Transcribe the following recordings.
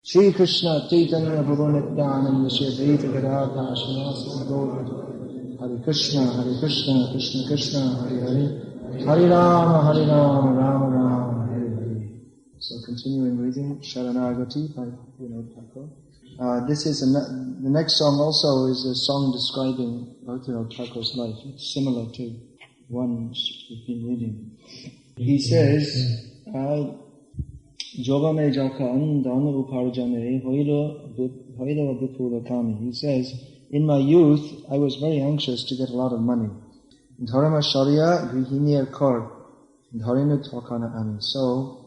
Shri Krishna Chaitanya Prabhu Nityananda Shri Advaita Gadadhara Srinivasa Gaura Hare Krishna, Krishna Krishna, Hare Hare, Hare Rama, Rama Rama, Hare Hare. So continuing reading Saranagati by Vinod Thakur. This is the next song also is a song describing Bhakti Thakur's life. It's similar to one we've been reading. He says, Jauvane jakhona dhana uparjane hoila vipula kami. He says, in my youth, I was very anxious to get a lot of money. Dharma sharia grihinir kar dharinu thokana ami. So,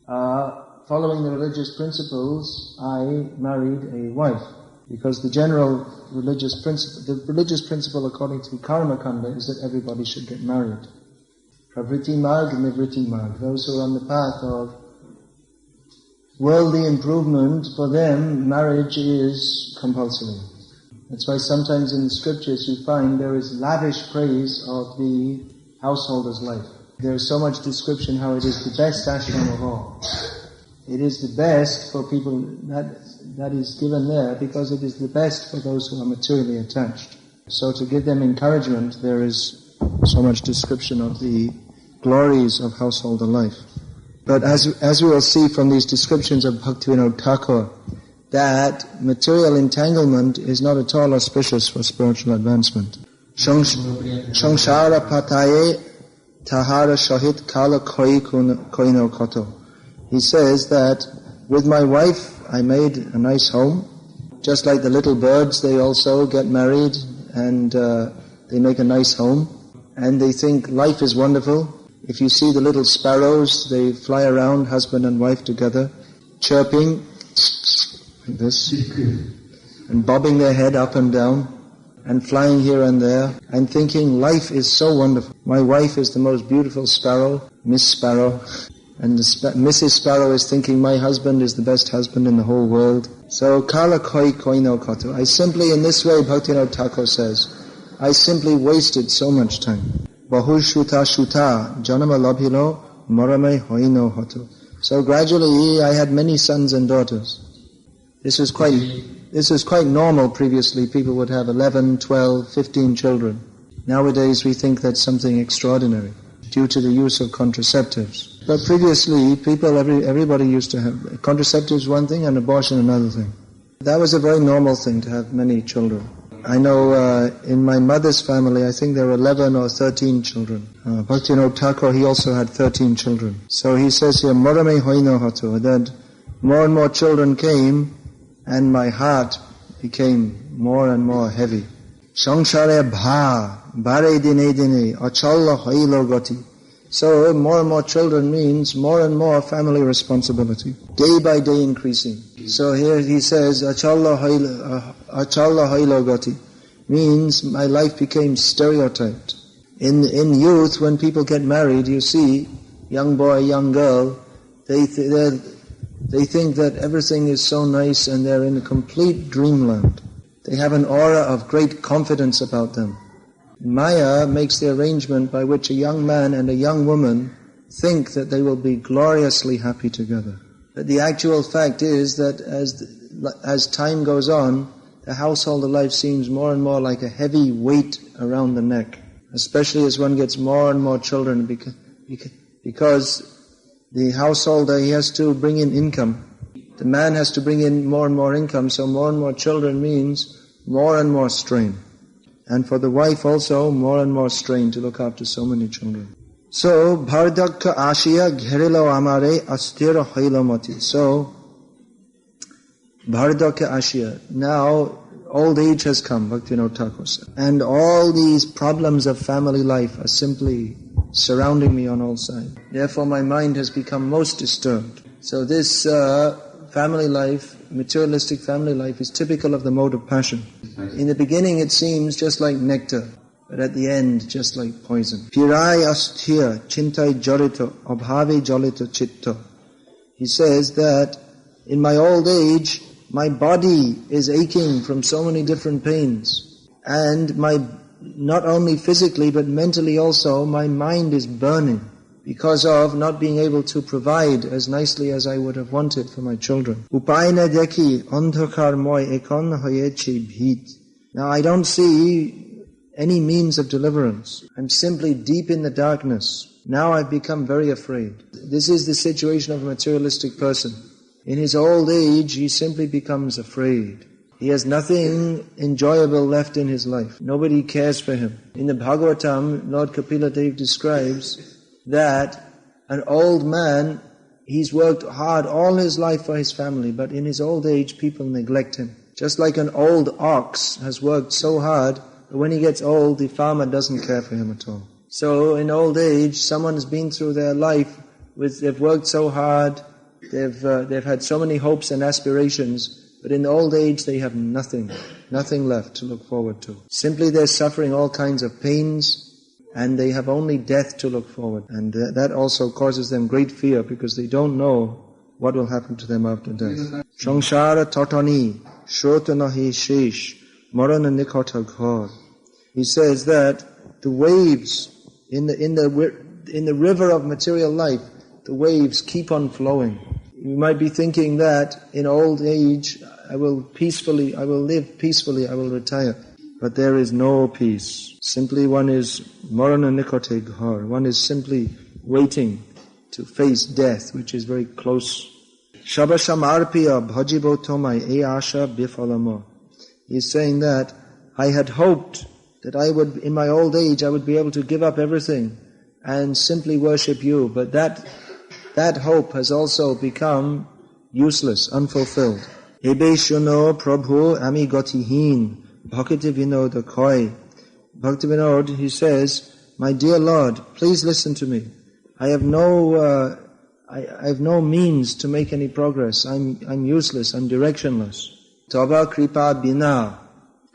following the religious principles, I married a wife. Because the general religious principle according to Karma Kanda is that everybody should get married. Pravriti marg, nivriti marg. Those who are on the path of worldly improvement, for them, marriage is compulsory. That's why sometimes in the scriptures you find there is lavish praise of the householder's life. There is so much description how it is the best ashram of all. It is the best for people, that is given there because it is the best for those who are materially attached. So to give them encouragement, there is so much description of the glories of householder life. But as we will see from these descriptions of Bhaktivinoda Thakur, that material entanglement is not at all auspicious for spiritual advancement. Samsara pataye tahara shahit kala koi koino koto. He says that with my wife I made a nice home. Just like the little birds, they also get married and they make a nice home. And they think life is wonderful. If you see the little sparrows, they fly around, husband and wife together, chirping like this, and bobbing their head up and down, and flying here and there, and thinking life is so wonderful. My wife is the most beautiful sparrow, Miss Sparrow, and Mrs. Sparrow is thinking my husband is the best husband in the whole world. So, kala koi koino koto. I simply, in this way, Bhaktivinoda Thakur says, I simply wasted so much time. Bahu shuta janama labhilo morame hoino hoto. So gradually I had many sons and daughters. This was quite normal previously. People would have 11, 12, 15 children. Nowadays we think that's something extraordinary due to the use of contraceptives. But previously everybody used to have contraceptives one thing and abortion another thing. That was a very normal thing to have many children. I know in my mother's family, I think there were 11 or 13 children. Bhaktivinoda Thakur, he also had 13 children. So he says here, Morame hoino hoto, that more and more children came, and my heart became more and more heavy. Samsare bha, bare dine dine, achalla hoilo gati. So more and more children means more and more family responsibility, day by day increasing. So here he says, achalla hoilo gati, means my life became stereotyped. In youth, when people get married, you see, young boy, young girl, they think that everything is so nice and they're in a complete dreamland. They have an aura of great confidence about them. Maya makes the arrangement by which a young man and a young woman think that they will be gloriously happy together. But the actual fact is that as time goes on, the householder life seems more and more like a heavy weight around the neck, especially as one gets more and more children, because the householder, he has to bring in income. The man has to bring in more and more income, so more and more children means more and more strain. And for the wife also, more and more strain to look after so many children. So, bhardakka ashiya gherilo amare astira hoilomati. So, bhardakka ashiya. Now, old age has come, Bhaktivinoda Thakur said. And all these problems of family life are simply surrounding me on all sides. Therefore, my mind has become most disturbed. So this family life, materialistic family life, is typical of the mode of passion. In the beginning it seems just like nectar, but at the end just like poison. Pirai asthya chintai jarito abhave jalito chitta. He says that in my old age, my body is aching from so many different pains. And not only physically but mentally also, my mind is burning. because of not being able to provide as nicely as I would have wanted for my children. Upayna dekhi andhakar moy ekon hoyeche bhit. Now I don't see any means of deliverance. I'm simply deep in the darkness. Now I've become very afraid. This is the situation of a materialistic person. In his old age, he simply becomes afraid. He has nothing enjoyable left in his life. Nobody cares for him. In the Bhagavatam, Lord Kapila Dev describes that an old man, he's worked hard all his life for his family, but in his old age, people neglect him. Just like an old ox has worked so hard, but when he gets old, the farmer doesn't care for him at all. So in old age, someone has been through their life, they've worked so hard, they've had so many hopes and aspirations, but in old age they have nothing left to look forward to. Simply they're suffering all kinds of pains, and they have only death to look forward. And that also causes them great fear, because they don't know what will happen to them after death. Samsara tatani shrotanahi shesh marana nikota ghar. He says that the waves in the river of material life, the waves keep on flowing. You might be thinking that in old age I will live peacefully, I will retire. But there is no peace. Simply one is marana nikote ghar. One is simply waiting to face death, which is very close. Shabashamarpiya bhajibo tomai e asha bifalamo. He's saying that I had hoped that I would, in my old age, I would be able to give up everything and simply worship you. But that hope has also become useless, unfulfilled. Ebe shuno prabhu ami gotihin bhakti vinod koi. Bhakti Vinod, he says, my dear Lord, please listen to me. I have no means to make any progress. I'm useless. I'm directionless. Tava kripa bina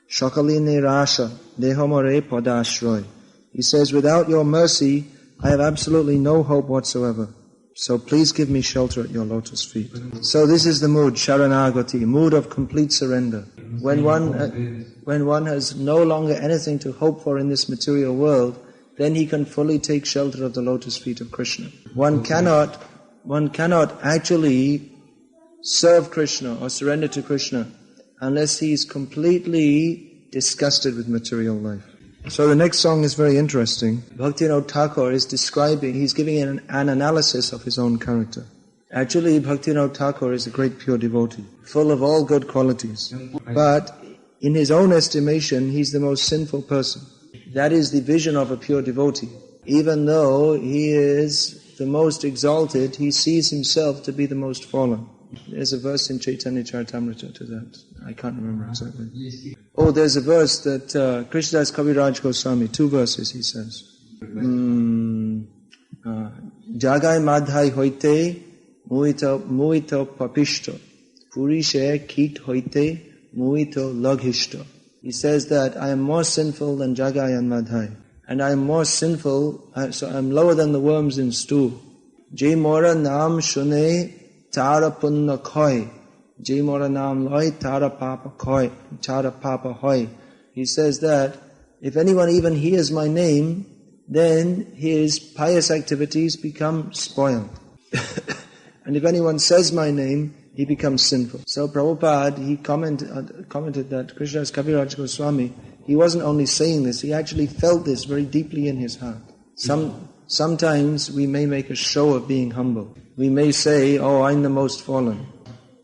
shakali nirasha dehomore padashroy. He says, without your mercy, I have absolutely no hope whatsoever. So please give me shelter at your lotus feet. So this is the mood, Saranagati, mood of complete surrender. When one has no longer anything to hope for in this material world, then he can fully take shelter of the lotus feet of Krishna. One cannot actually serve Krishna or surrender to Krishna unless he is completely disgusted with material life. So the next song is very interesting. Bhaktivinoda Thakur is describing, he's giving an analysis of his own character. Actually, Bhaktivinoda Thakur is a great pure devotee, full of all good qualities. But in his own estimation, he's the most sinful person. That is the vision of a pure devotee. Even though he is the most exalted, he sees himself to be the most fallen. There's a verse in Chaitanya Charitamrita to that. I can't remember exactly. Oh, there's a verse that Krishnadas Kaviraj Goswami, 2 verses he says. Jagai madhai hoite muito papishto. Purishe kit hoite muito laghishto. He says that I am more sinful than Jagai and Madhai. And I am more sinful, so I am lower than the worms in stew. Je mora nam shune tara punna koi. Je mora nam loi tara papa koi. Tara papa hoi. He says that if anyone even hears my name, then his pious activities become spoiled. And if anyone says my name, he becomes sinful. So Prabhupada, he commented that Krishnadas Kaviraj Goswami, he wasn't only saying this, he actually felt this very deeply in his heart. Sometimes we may make a show of being humble. We may say, oh, I'm the most fallen.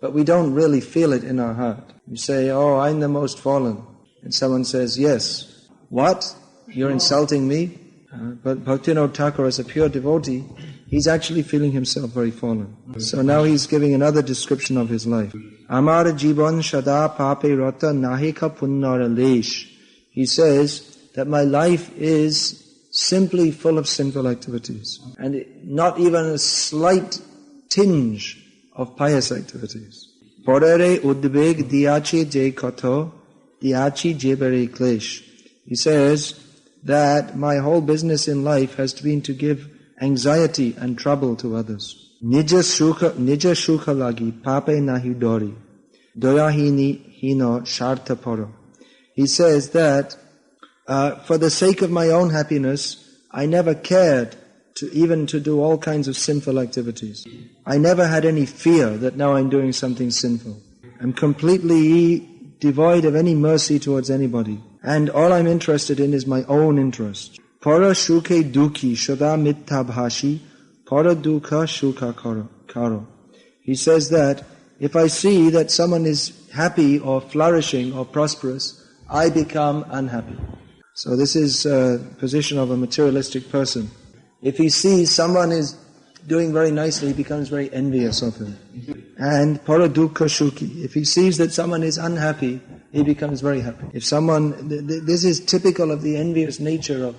But we don't really feel it in our heart. We say, oh, I'm the most fallen. And someone says, yes. What? You're insulting me? But Bhaktivinoda Thakur, as a pure devotee, he's actually feeling himself very fallen. So now he's giving another description of his life. Amar jivan shada pape rata nahika punnara lesh. He says that my life is simply full of sinful activities, and not even a slight tinge of pious activities. Porere udbeg diachi je kato diachi jebere klesh. He says that my whole business in life has been to give anxiety and trouble to others. Nija shuka lagi pape nahi dori doyahini hino sharta poro. He says that for the sake of my own happiness, I never cared to do all kinds of sinful activities. I never had any fear that now I'm doing something sinful. I'm completely devoid of any mercy towards anybody. And all I'm interested in is my own interest. Para shuke duki shada mittabhashi, para dukha shuka karo. He says that if I see that someone is happy or flourishing or prosperous, I become unhappy. So this is a position of a materialistic person. If he sees someone is doing very nicely, he becomes very envious of him. And para dukkha shuki. If he sees that someone is unhappy, he becomes very happy. If someone, this is typical of the envious nature of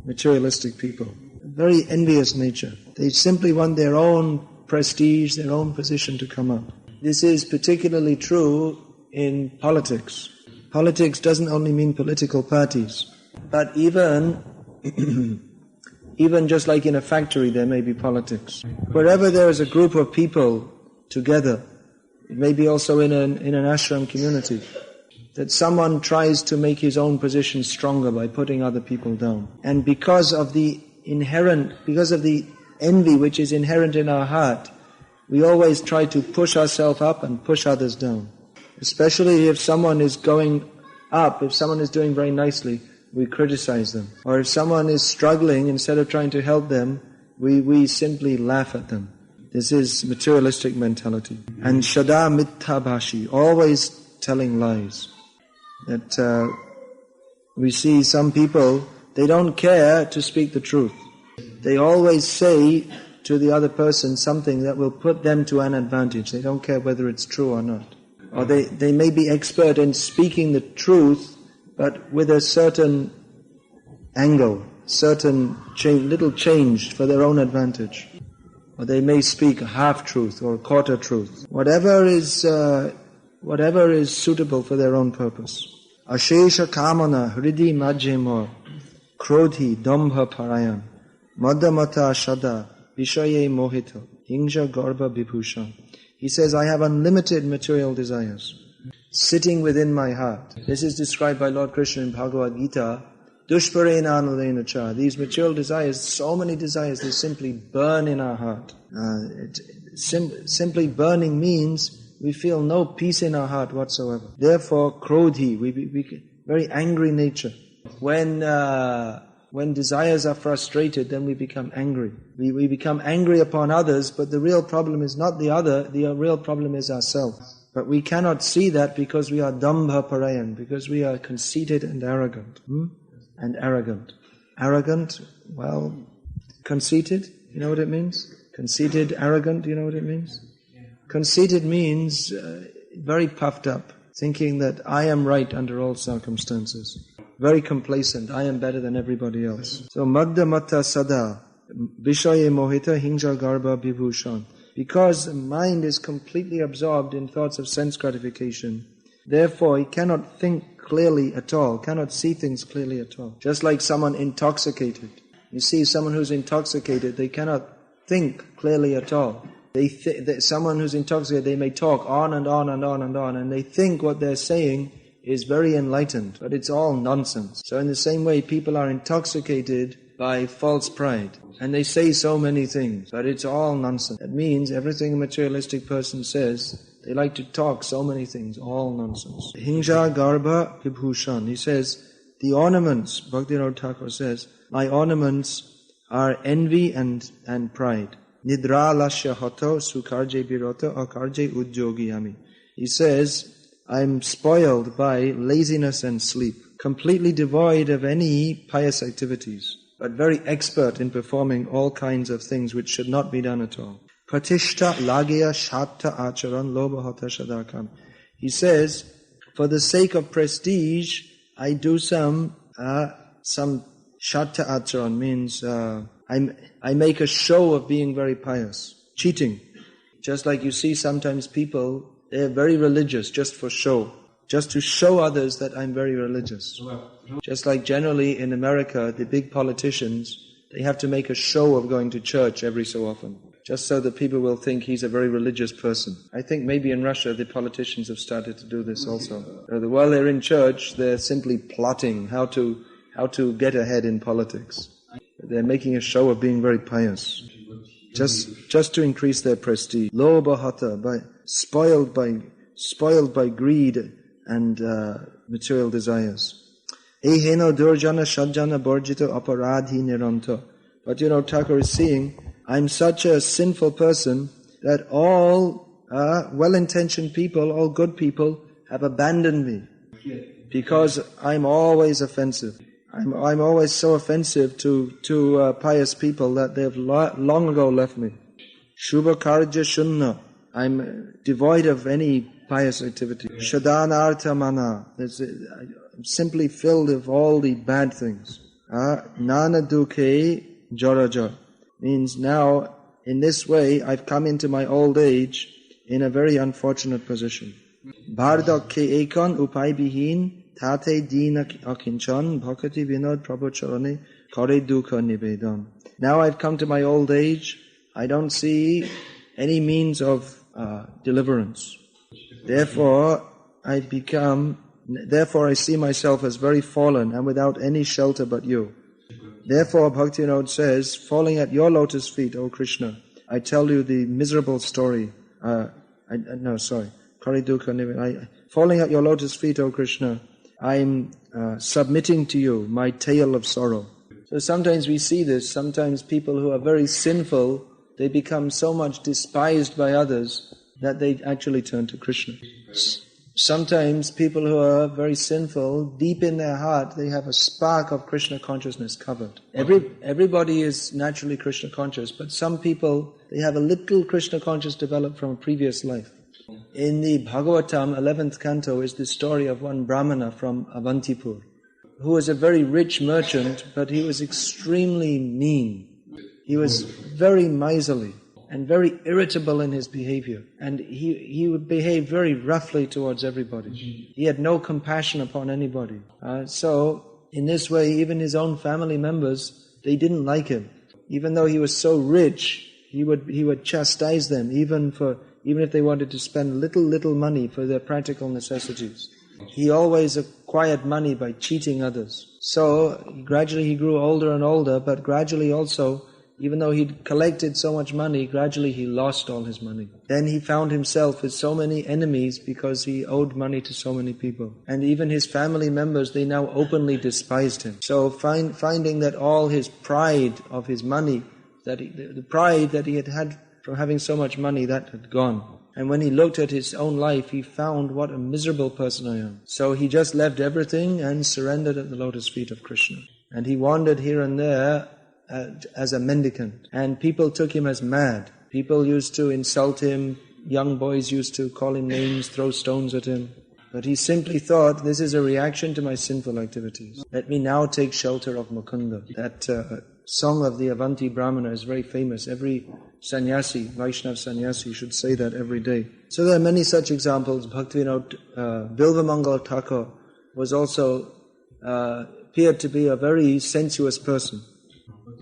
materialistic people. Very envious nature. They simply want their own prestige, their own position to come up. This is particularly true in politics. Politics doesn't only mean political parties, but even just like in a factory there may be politics. Wherever there is a group of people together, it may be also in an ashram community, that someone tries to make his own position stronger by putting other people down. And because of the envy which is inherent in our heart, we always try to push ourselves up and push others down. Especially if someone is going up, if someone is doing very nicely, we criticize them. Or if someone is struggling, instead of trying to help them, we simply laugh at them. This is materialistic mentality. And shada mittabhashi, always telling lies. That we see some people, they don't care to speak the truth. They always say to the other person something that will put them to an advantage. They don't care whether it's true or not. Or they may be expert in speaking the truth, but with a certain angle, certain little change for their own advantage. Or they may speak a half-truth or a quarter-truth. Whatever is suitable for their own purpose. Ashesha kamana hridi majhemor krodhi dambha parayan madamata shada vishaye mohito hingsha garba vibhushan. He says, I have unlimited material desires sitting within my heart. This is described by Lord Krishna in Bhagavad Gita. Dushparena anulena cha. These material desires, so many desires, they simply burn in our heart. Simply burning means we feel no peace in our heart whatsoever. Therefore, krodhi, we very angry nature. When desires are frustrated, then we become angry. We become angry upon others, but the real problem is not the other, the real problem is ourselves. But we cannot see that because we are dambha parayan, because we are conceited and arrogant. Arrogant, well, conceited, you know what it means? Conceited, arrogant, you know what it means? Conceited means very puffed up, thinking that I am right under all circumstances. Very complacent, I am better than everybody else. So, Magda Mata Sada, Vishaye Mohita Hingja Garba Vibhushan. Because the mind is completely absorbed in thoughts of sense gratification, therefore he cannot think clearly at all, cannot see things clearly at all. Just like someone intoxicated. You see someone who's intoxicated, they cannot think clearly at all. Someone who's intoxicated, they may talk on and on and on and on, and they think what they're saying is very enlightened, but it's all nonsense. So in the same way, people are intoxicated by false pride, and they say so many things, but it's all nonsense. That means everything a materialistic person says, they like to talk so many things, all nonsense. Hingja Garbha Vibhushan. He says, the ornaments, Bhaktivinoda Thakur says, my ornaments are envy and pride. Nidra lasya hoto sukarje biroto akarje udjogiyami. He says, I'm spoiled by laziness and sleep, completely devoid of any pious activities, but very expert in performing all kinds of things which should not be done at all. Pratishta lagya shatta acharan lobahata shadakam. He says, for the sake of prestige, I do some shatta acharan, means I make a show of being very pious. Cheating. Just like you see sometimes people, they're very religious just for show. Just to show others that I'm very religious. Just like generally in America, the big politicians, they have to make a show of going to church every so often. Just so that people will think he's a very religious person. I think maybe in Russia the politicians have started to do this also. While they're in church, they're simply plotting how to get ahead in politics. They're making a show of being very pious, just to increase their prestige. Lobha hata, spoiled by greed and material desires. Eheno durjana shadjana borjito aparadhi niranto. But Thakur is saying, I'm such a sinful person that all well-intentioned people, all good people have abandoned me because I'm always offensive. I'm always so offensive to pious people that they have long ago left me. Shubha karja shunna. I'm devoid of any pious activity. Shadanartha mana. I'm simply filled with all the bad things. Nana dukhe jaraja. Means now, in this way, I've come into my old age in a very unfortunate position. Bhardak ke ekon upai bihin tate dina akinchan bhakati vinod prabhucharane kare dukha nivedam. Now I've come to my old age. I don't see any means of deliverance. Therefore I see myself as very fallen and without any shelter but you. Therefore Bhaktivinoda says, falling at your lotus feet, O Krishna, I tell you the miserable story. Falling at your lotus feet, O Krishna, I'm submitting to you my tale of sorrow. So sometimes we see this, sometimes people who are very sinful, they become so much despised by others that they actually turn to Krishna. Sometimes people who are very sinful, deep in their heart, they have a spark of Krishna consciousness covered. Everybody is naturally Krishna conscious, but some people, they have a little Krishna conscious developed from a previous life. In the Bhagavatam, 11th canto, is the story of one Brahmana from Avantipur, who was a very rich merchant, but he was extremely mean. He was very miserly and very irritable in his behavior. And he would behave very roughly towards everybody. He had no compassion upon anybody. So, in this way, even his own family members, they didn't like him. Even though he was so rich, he would chastise them, even if they wanted to spend little money for their practical necessities. He always acquired money by cheating others. So, gradually he grew older and older, but gradually also, even though he'd collected so much money, gradually he lost all his money. Then he found himself with so many enemies because he owed money to so many people. And even his family members, they now openly despised him. So finding that all his pride of his money, the pride that he had from having so much money, that had gone. And when he looked at his own life, he found what a miserable person I am. So he just left everything and surrendered at the lotus feet of Krishna. And he wandered here and there as a mendicant, and people took him as mad. People used to insult him, young boys used to call him names, throw stones at him. But he simply thought, this is a reaction to my sinful activities. Let me now take shelter of Mukunda. That song of the Avanti Brahmana is very famous. Every sannyasi, Vaishnava sannyasi, should say that every day. So there are many such examples. Bhaktivinoda Bilvamangal Thakur was also appeared to be a very sensuous person.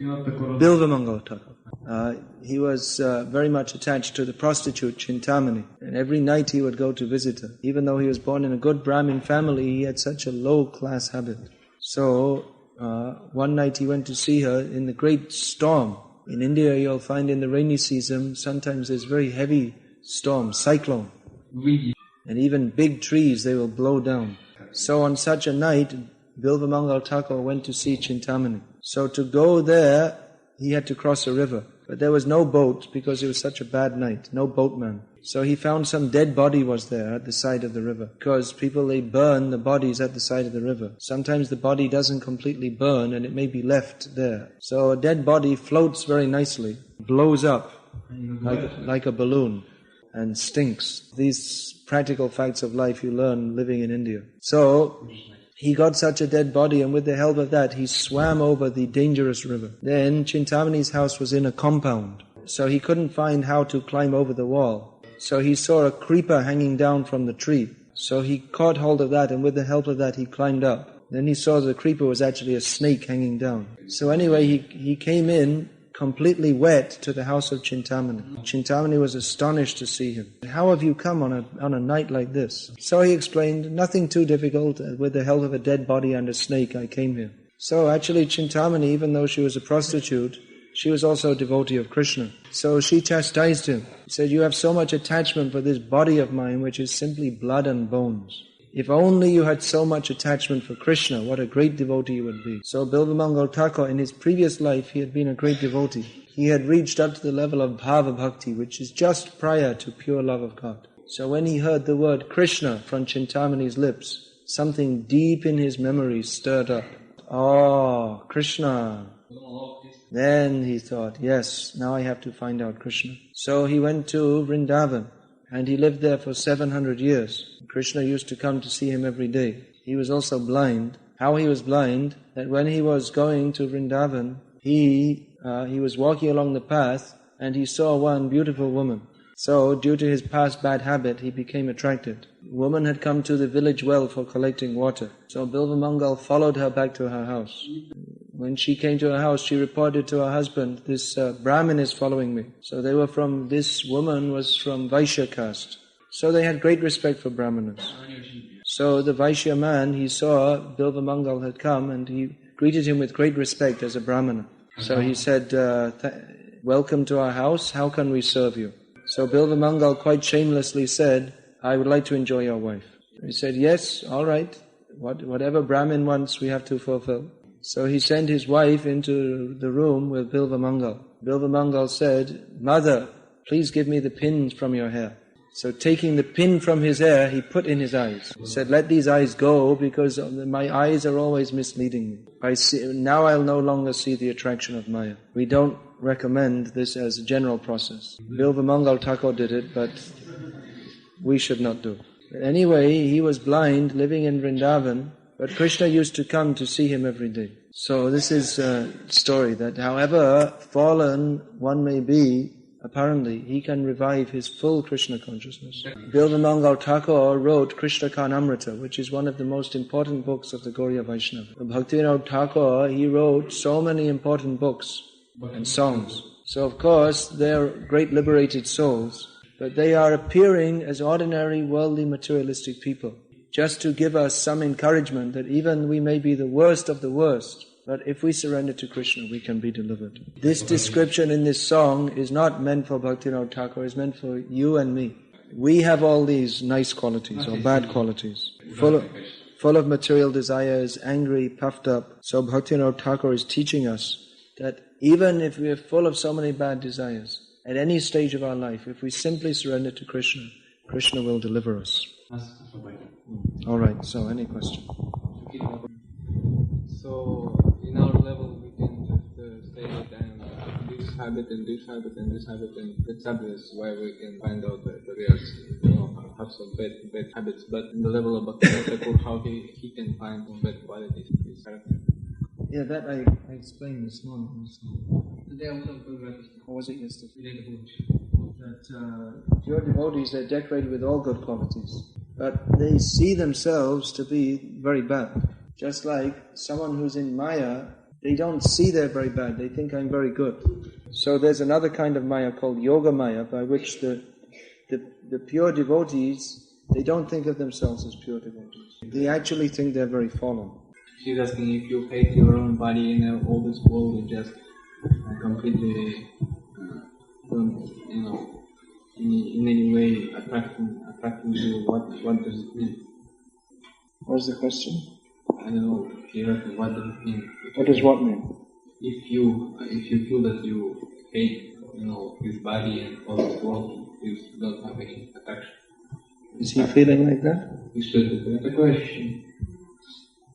Bilvamangal Thakur. He was very much attached to the prostitute Chintamani, and every night he would go to visit her. Even though he was born in a good Brahmin family, he had such a low-class habit. So one night he went to see her in the great storm. In India you'll find in the rainy season, sometimes there's very heavy storm, cyclone. And even big trees they will blow down. So on such a night, Bilvamangal Thakur went to see Chintamani. So to go there, he had to cross a river. But there was no boat because it was such a bad night, no boatman. So he found some dead body was there at the side of the river. Because people, they burn the bodies at the side of the river. Sometimes the body doesn't completely burn and it may be left there. So a dead body floats very nicely, blows up like a balloon and stinks. These practical facts of life you learn living in India. So he got such a dead body, and with the help of that, he swam over the dangerous river. Then Chintamani's house was in a compound, so he couldn't find how to climb over the wall. So he saw a creeper hanging down from the tree. So he caught hold of that, and with the help of that, he climbed up. Then he saw the creeper was actually a snake hanging down. So anyway, he came in completely wet to the house of Chintamani. Chintamani was astonished to see him. How have you come on a night like this? So he explained, nothing too difficult. With the help of a dead body and a snake, I came here. So actually Chintamani, even though she was a prostitute, she was also a devotee of Krishna. So she chastised him. She said, you have so much attachment for this body of mine, which is simply blood and bones. If only you had so much attachment for Krishna, what a great devotee you would be. So Bilvamangal Thakur, in his previous life, he had been a great devotee. He had reached up to the level of Bhava Bhakti, which is just prior to pure love of God. So when he heard the word Krishna from Chintamani's lips, something deep in his memory stirred up. Oh, Krishna. Then he thought, yes, now I have to find out Krishna. So he went to Vrindavan, and he lived there for 700 years. Krishna used to come to see him every day. He was also blind. How he was blind? That when he was going to Vrindavan, he was walking along the path, and he saw one beautiful woman. So, due to his past bad habit, he became attracted. The woman had come to the village well for collecting water. So Bilvamangal followed her back to her house. When she came to her house, she reported to her husband, this Brahmin is following me. So this woman was from Vaishya caste. So they had great respect for Brahmanas. So the Vaishya man, he saw Bilvamangal had come and he greeted him with great respect as a Brahmana. So he said, welcome to our house, how can we serve you? So Bilvamangal quite shamelessly said, I would like to enjoy your wife. He said, yes, all right, whatever Brahmin wants we have to fulfill. So he sent his wife into the room with Bilvamangal. Bilvamangal said, Mother, please give me the pins from your hair. So taking the pin from his hair, he put in his eyes. He said, let these eyes go because my eyes are always misleading me. Now I'll no longer see the attraction of Maya. We don't recommend this as a general process. Bilvamangal Thakur did it, but we should not do it. Anyway, he was blind, living in Vrindavan, but Krishna used to come to see him every day. So this is a story that however fallen one may be, apparently, he can revive his full Krishna consciousness. Bilvamangal Thakur wrote Krishna Karnamrita, which is one of the most important books of the Gauriya Vaishnava. Bhaktivinoda Thakur, he wrote so many important books and songs. So of course, they're great liberated souls, but they are appearing as ordinary worldly materialistic people, just to give us some encouragement that even we may be the worst of the worst, but if we surrender to Krishna, we can be delivered. This description in this song is not meant for Bhaktivinoda Thakur, it's meant for you and me. We have all these nice qualities or bad qualities, full of material desires, angry, puffed up. So Bhaktivinoda Thakur is teaching us that even if we are full of so many bad desires, at any stage of our life, if we simply surrender to Krishna, Krishna will deliver us. All right, so any question? So, in our level, we can just say that this habit and this habit and this habit, and it's obvious why we can find out the real, have some bad habits. But in the level of Bhakti, how he can find some bad qualities in his character. Yeah, that I explained this morning also. Or was it yesterday? That pure devotees are decorated with all good qualities, but they see themselves to be very bad. Just like someone who's in Maya, they don't see they're very bad, they think I'm very good. So there's another kind of Maya called Yoga Maya, by which the pure devotees, they don't think of themselves as pure devotees. They actually think they're very fallen. She's asking if you hate your own body and all this world, you just completely don't, in any way attracting you. What does it mean? What's the question? I don't know. What does it mean? What does what mean? If you feel that you hate, this body and all this world, you don't have any attraction. Is he feeling like that? He should. That's a question.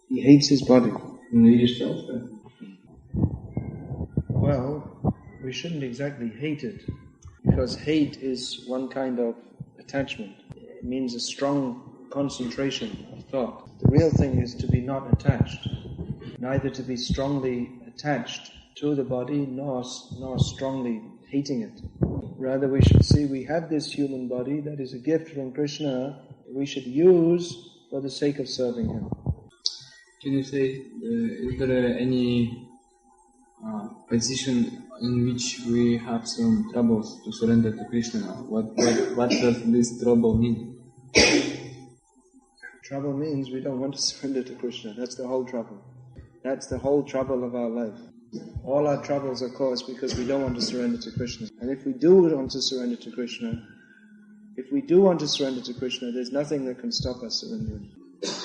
He hates his body. Yourself. Well, we shouldn't exactly hate it, because hate is one kind of attachment. It means a strong concentration of thought. The real thing is to be not attached, neither to be strongly attached to the body, nor strongly hating it. Rather, we should see we have this human body that is a gift from Krishna we should use for the sake of serving Him. Can you say, is there any position in which we have some troubles to surrender to Krishna? What does this trouble mean? Trouble means we don't want to surrender to Krishna. That's the whole trouble. That's the whole trouble of our life. All our troubles are caused because we don't want to surrender to Krishna. And if we do want to surrender to Krishna, there's nothing that can stop us surrendering.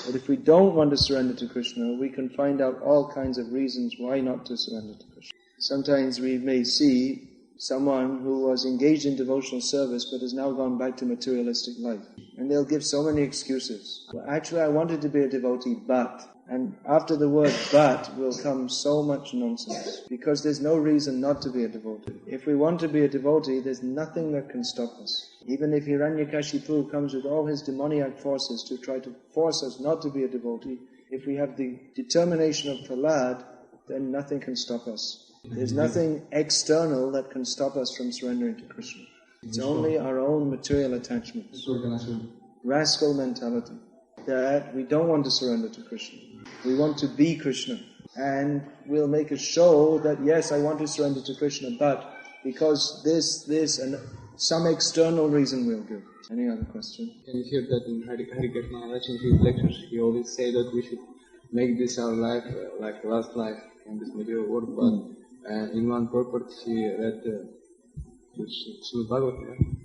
But if we don't want to surrender to Krishna, we can find out all kinds of reasons why not to surrender to Krishna. Sometimes we may see someone who was engaged in devotional service but has now gone back to materialistic life. And they'll give so many excuses. Well, actually, I wanted to be a devotee, but... And after the word but will come so much nonsense. Because there's no reason not to be a devotee. If we want to be a devotee, there's nothing that can stop us. Even if Hiranyakashipu comes with all his demoniac forces to try to force us not to be a devotee, if we have the determination of Prahlad, then nothing can stop us. There's nothing external that can stop us from surrendering to Krishna. It's only our own material attachments. Rascal mentality. That we don't want to surrender to Krishna. We want to be Krishna. And we'll make a show that, yes, I want to surrender to Krishna, but because this, and some external reason we'll give. Any other question? Can you hear that in Hari Krishna Maharaj in his lectures? He always say that we should make this our life, like last life in this material world, but in one purport he read Srimad Bhagavatam.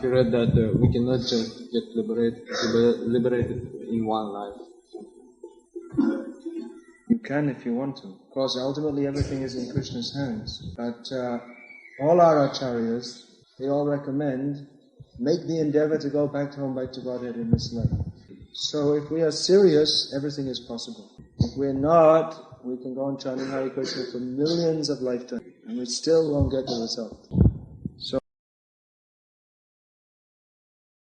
He read that we cannot just get liberated in one life. You can if you want to. Of course, ultimately everything is in Krishna's hands. But all our acharyas, they all recommend, make the endeavor to go back home, back to Godhead in this life. So if we are serious, everything is possible. If we're not, we can go on chanting Hare Krishna for millions of lifetimes, and we still won't get the result.